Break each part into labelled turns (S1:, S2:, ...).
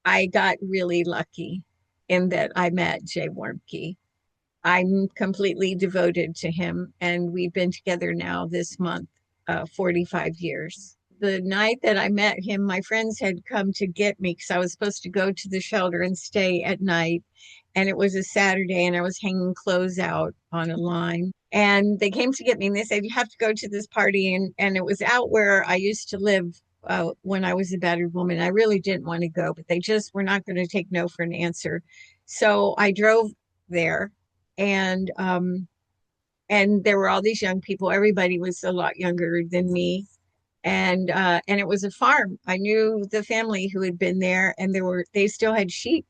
S1: I got really lucky in that I met Jay Warmke. I'm completely devoted to him, and we've been together now this month, 45 years. The night that I met him, my friends had come to get me because I was supposed to go to the shelter and stay at night. And it was a Saturday, and I was hanging clothes out on a line. And they came to get me, and they said, "You have to go to this party." And it was out where I used to live when I was a battered woman. I really didn't want to go, but they just were not going to take no for an answer. So I drove there, and there were all these young people. Everybody was a lot younger than me, and it was a farm. I knew the family who had been there, and they still had sheep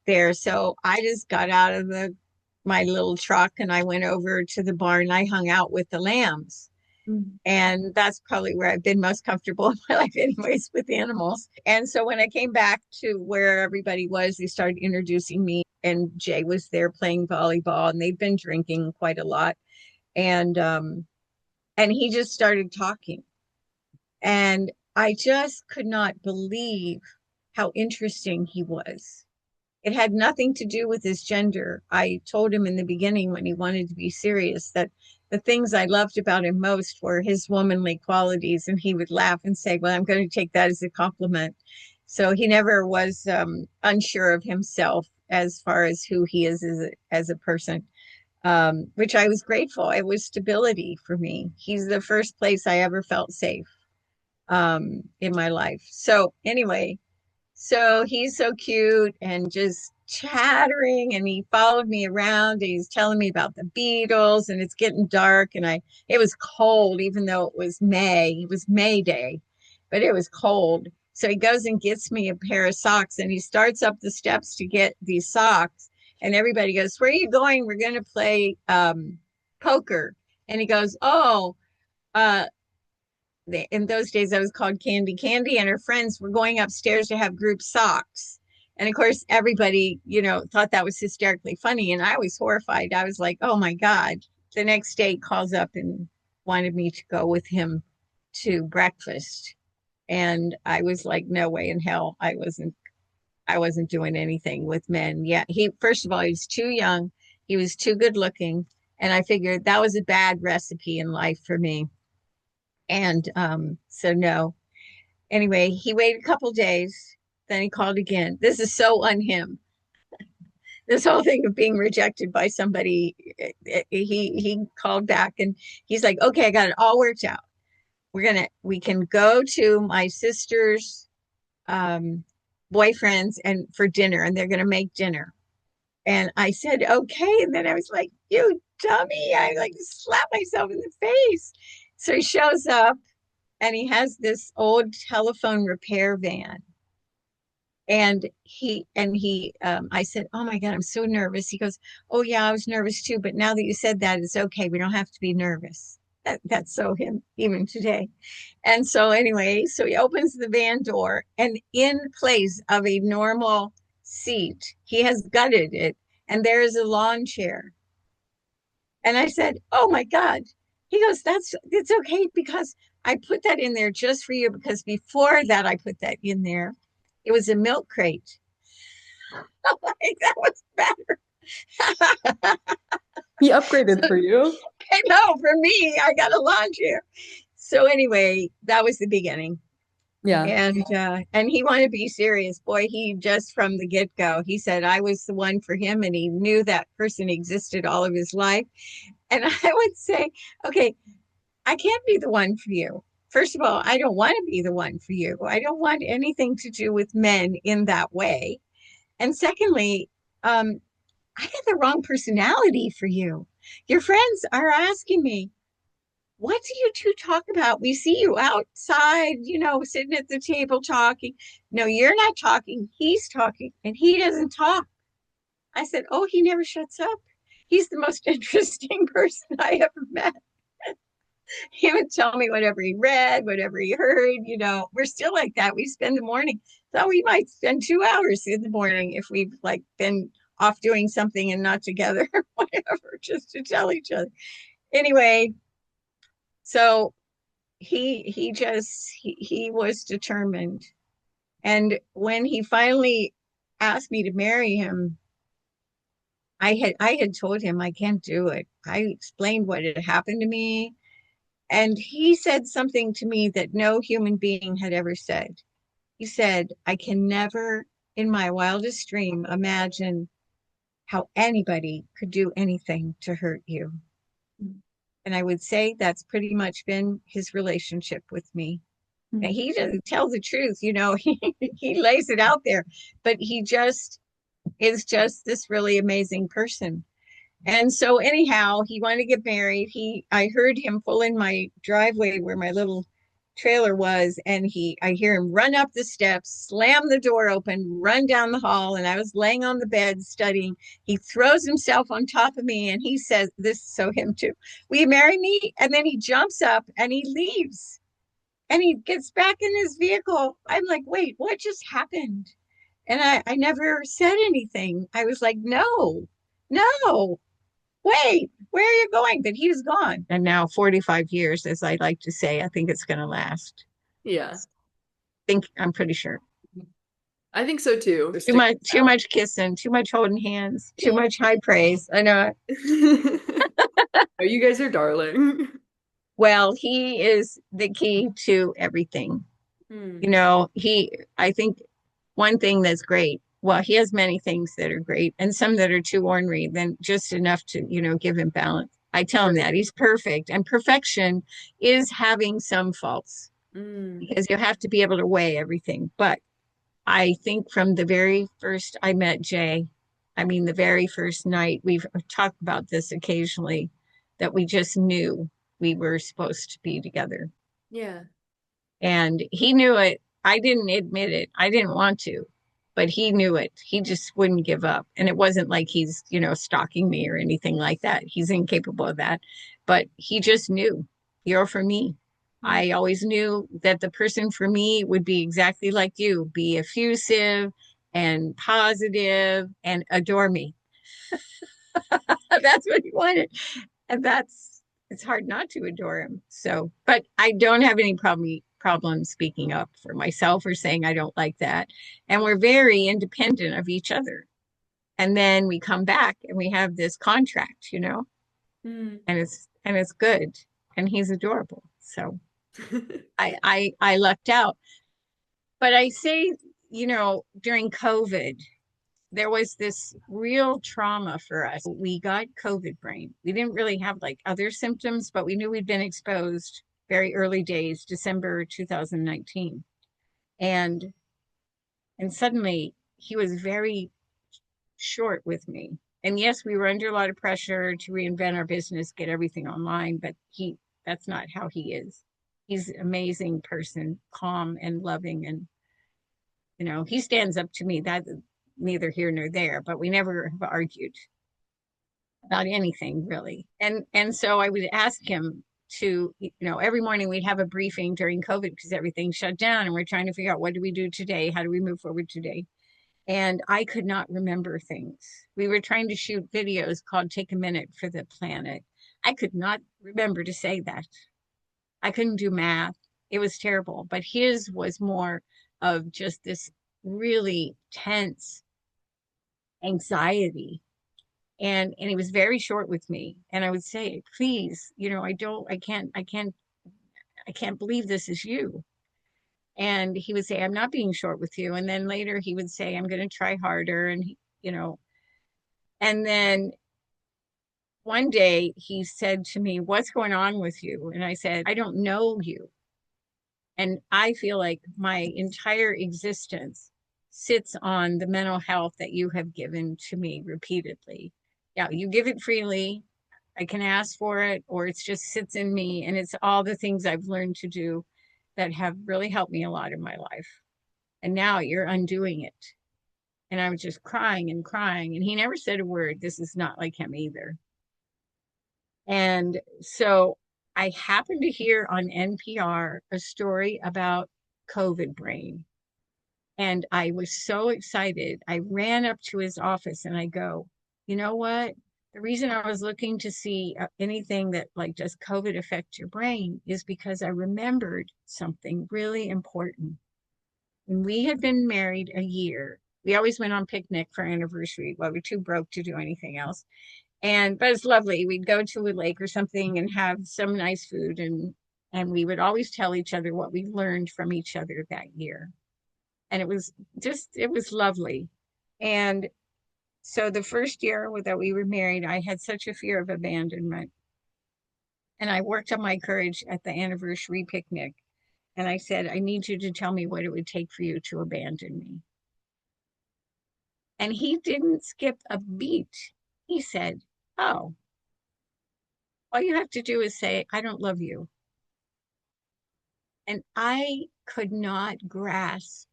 S1: there. So I just got out of the my little truck and I went over to the barn. I hung out with the lambs.
S2: Mm.
S1: And that's probably where I've been most comfortable in my life, anyways, with animals. And so when I came back to where everybody was, they started introducing me, and Jay was there playing volleyball, and they'd been drinking quite a lot. And he just started talking, and I just could not believe how interesting he was. It had nothing to do with his gender. I told him in the beginning when he wanted to be serious that the things I loved about him most were his womanly qualities. And he would laugh and say, "Well, I'm going to take that as a compliment." So he never was unsure of himself as far as who he is as a person, which I was grateful. It was stability for me. He's the first place I ever felt safe in my life. So, anyway, so he's so cute and just chattering, and he followed me around, and he's telling me about the Beatles, and it's getting dark, and it was cold even though it was May. It was May Day, but it was cold. So he goes and gets me a pair of socks, and he starts up the steps to get these socks, and everybody goes, "Where are you going? We're going to play poker." And he goes, "Oh, uh in those days I was called Candy. Candy and her friends were going upstairs to have group socks." And of course, everybody, thought that was hysterically funny. And I was horrified. I was like, oh my God. The next day he calls up and wanted me to go with him to breakfast. And I was like, no way in hell. I wasn't doing anything with men. Yeah. First of all, he was too young. He was too good looking. And I figured that was a bad recipe in life for me. And so no. Anyway, he waited a couple days, then he called again. This is so on him. This whole thing of being rejected by somebody, he called back and he's like, "Okay, I got it all worked out. We can go to my sister's um, boyfriends and for dinner, and they're gonna make dinner." And I said, "Okay," and then I was like, "You dummy!" I like slapped myself in the face. So he shows up, and he has this old telephone repair van. And I said, "Oh my God, I'm so nervous." He goes, "Oh yeah, I was nervous too, but now that you said that, it's okay. We don't have to be nervous." That's so him even today. And so anyway, so he opens the van door, and in place of a normal seat, he has gutted it, and there is a lawn chair. And I said, "Oh my God." He goes, "It's okay because I put that in there just for you because before that I put that in there. It was a milk crate." Like, that was better.
S2: He upgraded for you.
S1: I know for me, I got a lawn chair. So anyway, that was the beginning.
S2: Yeah.
S1: And he wanted to be serious. Boy, he just from the get-go, he said I was the one for him, and he knew that person existed all of his life. And I would say, okay, I can't be the one for you. First of all, I don't want to be the one for you. I don't want anything to do with men in that way. And secondly, I got the wrong personality for you. Your friends are asking me, "What do you two talk about? We see you outside, sitting at the table talking." "No, you're not talking. He's talking, and he doesn't talk." I said, "Oh, he never shuts up. He's the most interesting person I ever met." He would tell me whatever he read, whatever he heard. We're still like that. We spend the morning. So we might spend 2 hours in the morning if we've like been off doing something and not together, whatever, just to tell each other. Anyway, so he was determined. And when he finally asked me to marry him, I had told him I can't do it. I explained what had happened to me, and he said something to me that no human being had ever said. He said, I can never in my wildest dream imagine how anybody could do anything to hurt you. And I would say that's pretty much been his relationship with me. And he doesn't tell the truth, he lays it out there, but he just is just this really amazing person. And so anyhow, he wanted to get married. I heard him pull in my driveway where my little trailer was, and I hear him run up the steps, slam the door open, run down the hall, and I was laying on the bed studying. He throws himself on top of me and he says, this is so him too, will you marry me? And then he jumps up and he leaves and he gets back in his vehicle. I'm like, wait, what just happened? And I never said anything. I was like, no, no, wait, where are you going? But he was gone. And now 45 years, as I like to say, I think it's going to last.
S2: Yeah.
S1: I'm pretty sure.
S2: I think so too.
S1: Too much kissing, too much holding hands, too much high praise. I know.
S2: Oh, you guys are darling.
S1: Well, he is the key to everything. I think one thing that's great, well, he has many things that are great and some that are too ornery, then just enough to, give him balance. I tell him that he's perfect, and perfection is having some faults because you have to be able to weigh everything. But I think from the very first I met Jay, I mean, the very first night, we've talked about this occasionally, that we just knew we were supposed to be together.
S2: Yeah.
S1: And he knew it. I didn't admit it. I didn't want to, but he knew it. He just wouldn't give up. And it wasn't like he's, stalking me or anything like that. He's incapable of that. But he just knew, you're for me. I always knew that the person for me would be exactly like you, be effusive and positive and adore me. That's what he wanted. And it's hard not to adore him. So, but I don't have any problem speaking up for myself or saying I don't like that. And we're very independent of each other. And then we come back and we have this contract, and it's good. And he's adorable. So I lucked out. But I say, during COVID, there was this real trauma for us. We got COVID brain. We didn't really have like other symptoms, but we knew we'd been exposed very early days, December 2019. And suddenly he was very short with me. And yes, we were under a lot of pressure to reinvent our business, get everything online, but that's not how he is. He's an amazing person, calm and loving, and he stands up to me. That neither here nor there, but we never have argued about anything really. And so I would ask him to, every morning we'd have a briefing during COVID because everything shut down and we're trying to figure out what do we do today? How do we move forward today? And I could not remember things. We were trying to shoot videos called Take a Minute for the Planet. I could not remember to say that. I couldn't do math. It was terrible. But his was more of just this really tense anxiety. And he was very short with me. And I would say, please, I can't believe this is you. And he would say, I'm not being short with you. And then later he would say, I'm going to try harder. And then one day he said to me, what's going on with you? And I said, I don't know you. And I feel like my entire existence sits on the mental health that you have given to me repeatedly. Yeah, you give it freely. I can ask for it, or it just sits in me. And it's all the things I've learned to do that have really helped me a lot in my life. And now you're undoing it. And I was just crying and crying. And he never said a word. This is not like him either. And so I happened to hear on NPR a story about COVID brain. And I was so excited. I ran up to his office and I go, you know what? The reason I was looking to see anything that like, does COVID affect your brain is because I remembered something really important. When we had been married a year, We always went on picnic for our anniversary. Well, we're too broke to do anything else. But it's lovely. We'd go to a lake or something and have some nice food, and we would always tell each other what we learned from each other that year. And it was lovely. And so the first year that we were married, I had such a fear of abandonment. And I worked on my courage at the anniversary picnic. And I said, I need you to tell me what it would take for you to abandon me. And he didn't skip a beat. He said, oh, all you have to do is say, I don't love you. And I could not grasp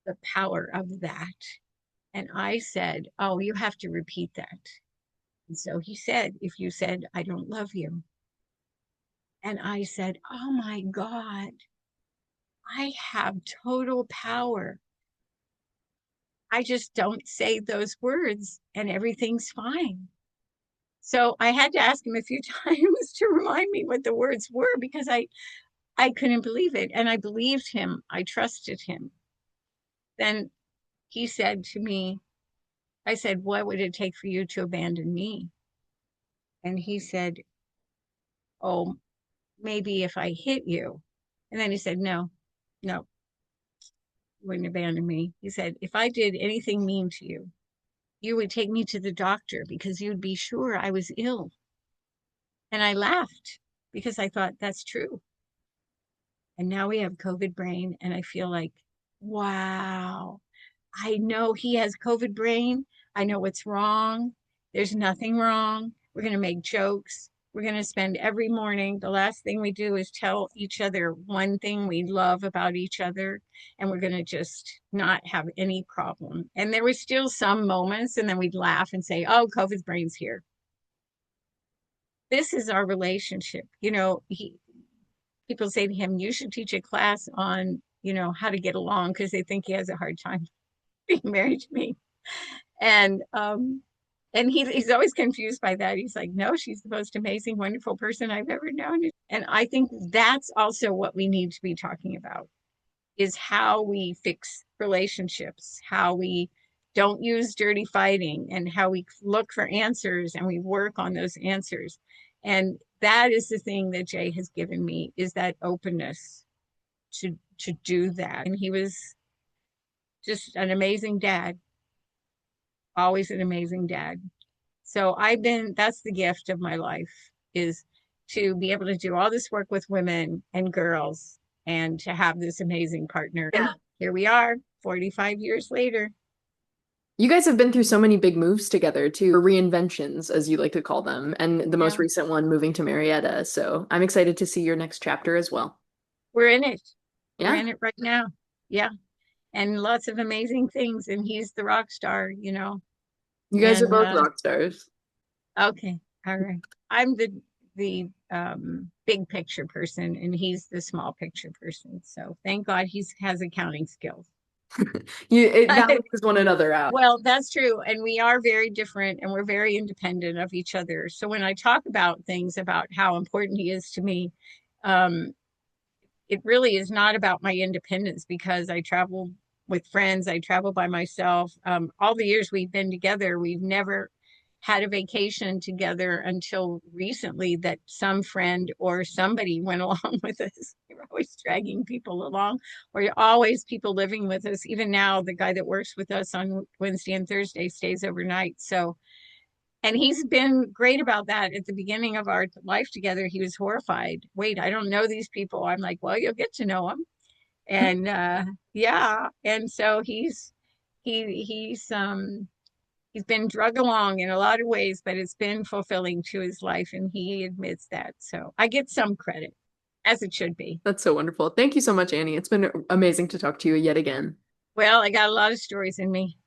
S1: the power of that. And I said, oh, you have to repeat that. And so he said, if you said, I don't love you. And I said, oh my God, I have total power. I just don't say those words and everything's fine. So I had to ask him a few times to remind me what the words were because I couldn't believe it. And I believed him. I trusted him. Then he said to me, I said, what would it take for you to abandon me? And he said, oh, maybe if I hit you. And then he said, no, no, you wouldn't abandon me. He said, if I did anything mean to you, you would take me to the doctor because you'd be sure I was ill. And I laughed because I thought that's true. And now we have COVID brain. And I feel like, wow, I know he has COVID brain. I know what's wrong. There's nothing wrong. We're going to make jokes. We're going to spend every morning. The last thing we do is tell each other one thing we love about each other. And we're going to just not have any problem. And there were still some moments, and then we'd laugh and say, oh, COVID's brain's here. This is our relationship. People say to him, you should teach a class on, how to get along because they think he has a hard time being married to me. And he's always confused by that. He's like, no, she's the most amazing, wonderful person I've ever known. And I think that's also what we need to be talking about is how we fix relationships, how we don't use dirty fighting, and how we look for answers and we work on those answers. And that is the thing that Jay has given me is that openness to do that. And he was just an amazing dad, always an amazing dad. So that's the gift of my life is to be able to do all this work with women and girls and to have this amazing partner. And here we are 45 years later.
S2: You guys have been through so many big moves together too, or reinventions, as you like to call them, and the most recent one moving to Marietta. So I'm excited to see your next chapter as well.
S1: We're in it.
S2: Yeah.
S1: We're in it right now. Yeah. And lots of amazing things. And he's the rock star,
S2: You guys are both rock stars.
S1: Okay. All right. I'm the big picture person and he's the small picture person. So thank God he has accounting skills.
S2: It balances one another out.
S1: Well, that's true. And we are very different and we're very independent of each other. So when I talk about things about how important he is to me, it really is not about my independence because I travel with friends. I travel by myself. All the years we've been together, we've never had a vacation together until recently that some friend or somebody went along with us. We're always dragging people along, or always people living with us. Even now, the guy that works with us on Wednesday and Thursday stays overnight. So, and he's been great about that. At the beginning of our life together, he was horrified. Wait, I don't know these people. I'm like, well, you'll get to know them. And yeah, and so he's been drug along in a lot of ways, but it's been fulfilling to his life, and he admits that. So I get some credit, as it should be.
S2: That's so wonderful. Thank you so much, Annie. It's been amazing to talk to you yet again.
S1: Well, I got a lot of stories in me.